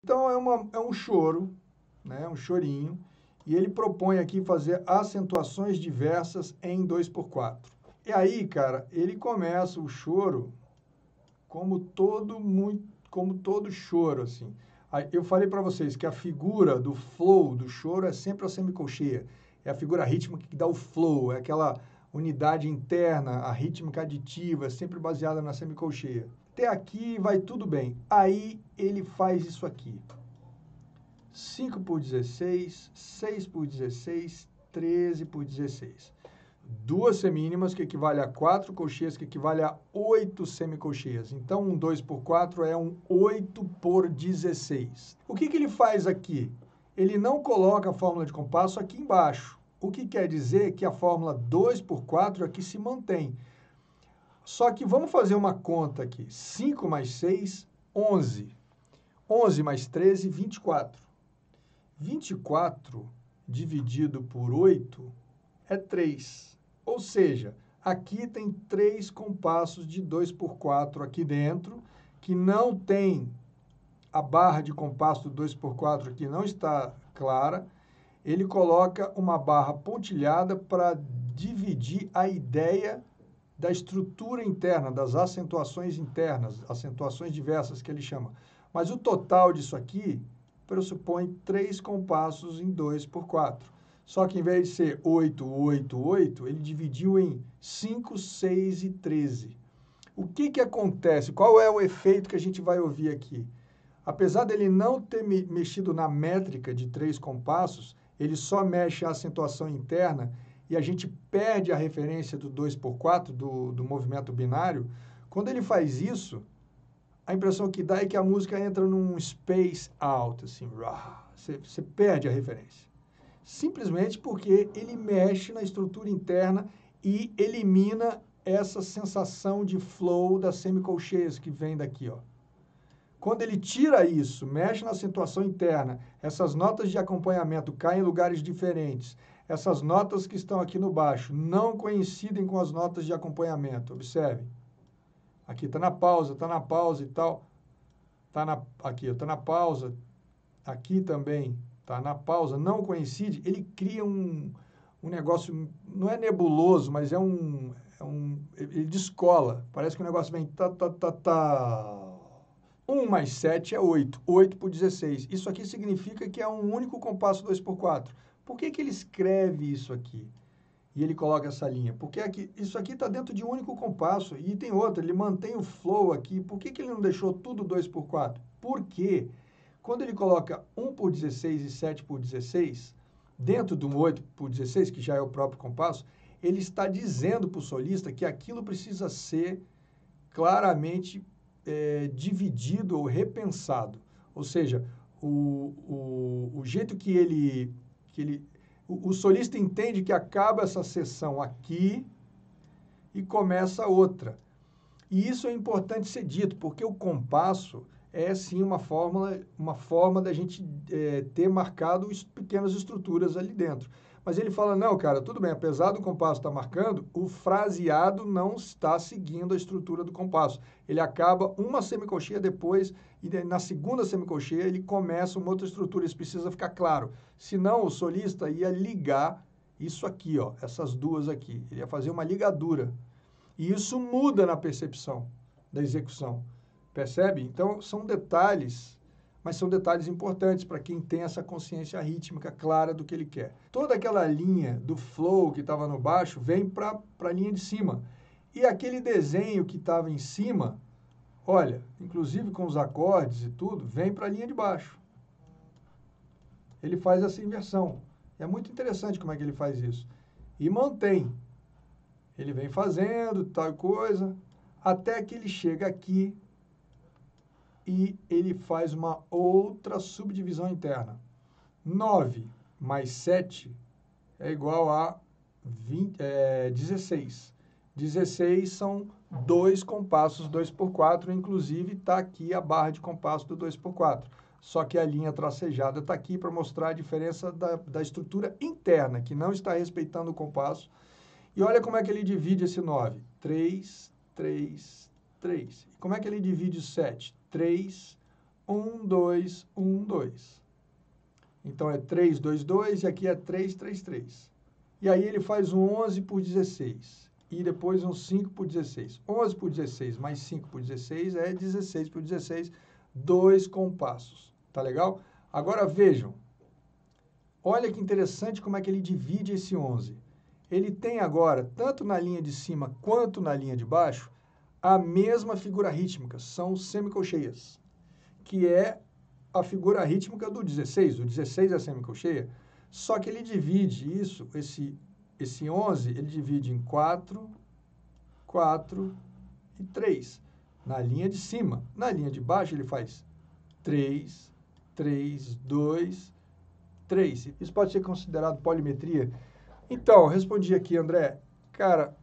Então, é um choro, né? Um chorinho, e ele propõe aqui fazer acentuações diversas em 2/4. E aí, cara, ele começa o choro como todo choro, assim. Aí, eu falei para vocês que a figura do flow do choro é sempre a semicolcheia. É a figura rítmica que dá o flow, é aquela unidade interna, a rítmica aditiva, é sempre baseada na semicolcheia. Até aqui vai tudo bem. Aí ele faz isso aqui. 5/16, 6/16, 13/16. Duas semínimas, que equivale a 4 colcheias, que equivale a 8 semicolcheias. Então, um 2/4 é um 8/16. O que ele faz aqui? Ele não coloca a fórmula de compasso aqui embaixo. O que quer dizer que a fórmula 2/4 aqui se mantém. Só que vamos fazer uma conta aqui. 5 mais 6, 11. 11 mais 13, 24. 24 dividido por 8 é 3. Ou seja, aqui tem 3 compassos de 2/4 aqui dentro, que não tem a barra de compasso do 2/4 aqui, não está clara. Ele coloca uma barra pontilhada para dividir a ideia da estrutura interna, das acentuações internas, acentuações diversas que ele chama. Mas o total disso aqui pressupõe 3 compassos em 2/4. Só que em vez de ser 8, 8, 8, ele dividiu em 5, 6 e 13. O que acontece? Qual é o efeito que a gente vai ouvir aqui? Apesar dele não ter mexido na métrica de 3 compassos, ele só mexe a acentuação interna e a gente perde a referência do 2/4, do movimento binário. Quando ele faz isso, a impressão que dá é que a música entra num space out, assim, você perde a referência. Simplesmente porque ele mexe na estrutura interna e elimina essa sensação de flow das semicolcheias que vem daqui, ó. Quando ele tira isso, mexe na acentuação interna, essas notas de acompanhamento caem em lugares diferentes, essas notas que estão aqui no baixo não coincidem com as notas de acompanhamento, observe. Aqui está na pausa e tal, aqui está na pausa, aqui também está na pausa, não coincide, ele cria um negócio, não é nebuloso, mas ele descola, parece que o negócio vem 1 mais 7 é 8, 8/16. Isso aqui significa que é um único compasso 2/4. Por que ele escreve isso aqui? E ele coloca essa linha? Porque isso aqui está dentro de um único compasso. E tem outro, ele mantém o flow aqui. Por que ele não deixou tudo 2/4? Porque quando ele coloca 1/16 e 7/16, dentro de um 8/16, que já é o próprio compasso, ele está dizendo para o solista que aquilo precisa ser claramente dividido ou repensado. Ou seja, o jeito que o solista entende que acaba essa sessão aqui e começa outra. E isso é importante ser dito, porque o compasso é, sim, uma forma da gente ter marcado pequenas estruturas ali dentro. Mas ele fala, não, cara, tudo bem, apesar do compasso estar marcando, o fraseado não está seguindo a estrutura do compasso. Ele acaba uma semicolcheia depois, e na segunda semicolcheia ele começa uma outra estrutura, isso precisa ficar claro. Senão o solista ia ligar isso aqui, ó, essas duas aqui, ele ia fazer uma ligadura. E isso muda na percepção da execução, percebe? Então, são detalhes, mas são detalhes importantes para quem tem essa consciência rítmica clara do que ele quer. Toda aquela linha do flow que estava no baixo vem para a linha de cima. E aquele desenho que estava em cima, olha, inclusive com os acordes e tudo, vem para a linha de baixo. Ele faz essa inversão. É muito interessante como é que ele faz isso. E mantém. Ele vem fazendo tal coisa, até que ele chega aqui e ele faz uma outra subdivisão interna. 9 mais 7 é igual a 16. 16 são 2 compassos 2/4, inclusive está aqui a barra de compasso do 2/4. Só que a linha tracejada está aqui para mostrar a diferença da estrutura interna, que não está respeitando o compasso. E olha como é que ele divide esse 9. 3, 3, 3. E como é que ele divide o 7? 3, 1, 2, 1, 2. Então, é 3, 2, 2 e aqui é 3, 3, 3. E aí ele faz um 11 por 16 e depois um 5 por 16. 11 por 16 mais 5 por 16 é 16 por 16, 2 compassos. Tá legal? Agora vejam, olha que interessante como é que ele divide esse 11. Ele tem agora, tanto na linha de cima quanto na linha de baixo, a mesma figura rítmica, são semicolcheias, que é a figura rítmica do 16. O 16 é a semicolcheia, só que ele divide isso, esse 11, ele divide em 4, 4 e 3, na linha de cima. Na linha de baixo ele faz 3, 3, 2, 3. Isso pode ser considerado polimetria? Então, respondi aqui, André. Cara,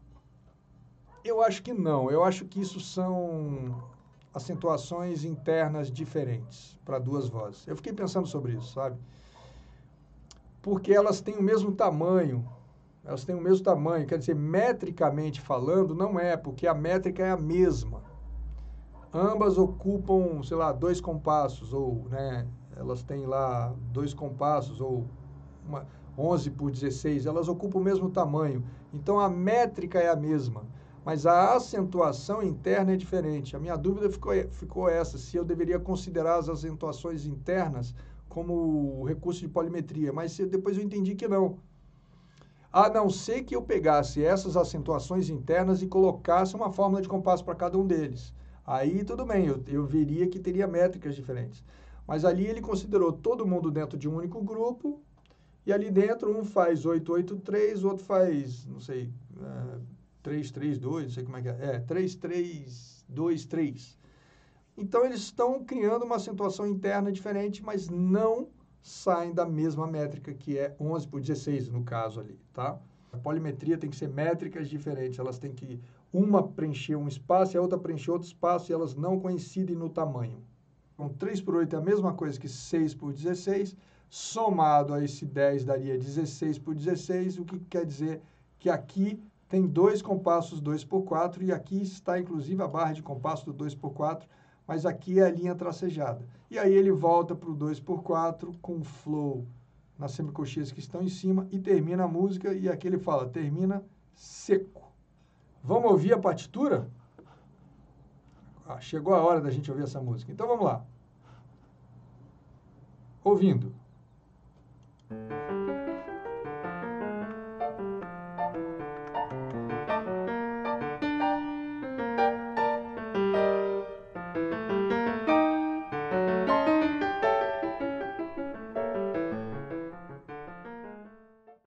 eu acho que não. Eu acho que isso são acentuações internas diferentes para duas vozes. Eu fiquei pensando sobre isso, sabe? Porque elas têm o mesmo tamanho. Elas têm o mesmo tamanho. Quer dizer, metricamente falando, não é, porque a métrica é a mesma. Ambas ocupam, sei lá, 2 compassos, ou, né, elas têm lá 2 compassos, ou 11 por 16, elas ocupam o mesmo tamanho. Então, a métrica é a mesma, mas a acentuação interna é diferente. A minha dúvida ficou essa, se eu deveria considerar as acentuações internas como recurso de polimetria, mas depois eu entendi que não. A não ser que eu pegasse essas acentuações internas e colocasse uma fórmula de compasso para cada um deles. Aí tudo bem, eu veria que teria métricas diferentes. Mas ali ele considerou todo mundo dentro de um único grupo, e ali dentro um faz 883, o outro faz, não sei, 332, não sei como é que é. 3323. Então eles estão criando uma acentuação interna diferente, mas não saem da mesma métrica, que é 11 por 16 no caso ali, tá? A polimetria tem que ser métricas diferentes, elas têm que uma preencher um espaço e a outra preencher outro espaço, e elas não coincidem no tamanho. Então, 3 por 8 é a mesma coisa que 6 por 16, somado a esse 10 daria 16 por 16, o que quer dizer que aqui tem 2 compassos 2 por 4, e aqui está inclusive a barra de compasso do 2 por 4, mas aqui é a linha tracejada. E aí ele volta para o 2 por 4 com flow nas semicolcheias que estão em cima e termina a música, e aqui ele fala, termina seco. Vamos ouvir a partitura? Chegou a hora da gente ouvir essa música. Então vamos lá. Ouvindo.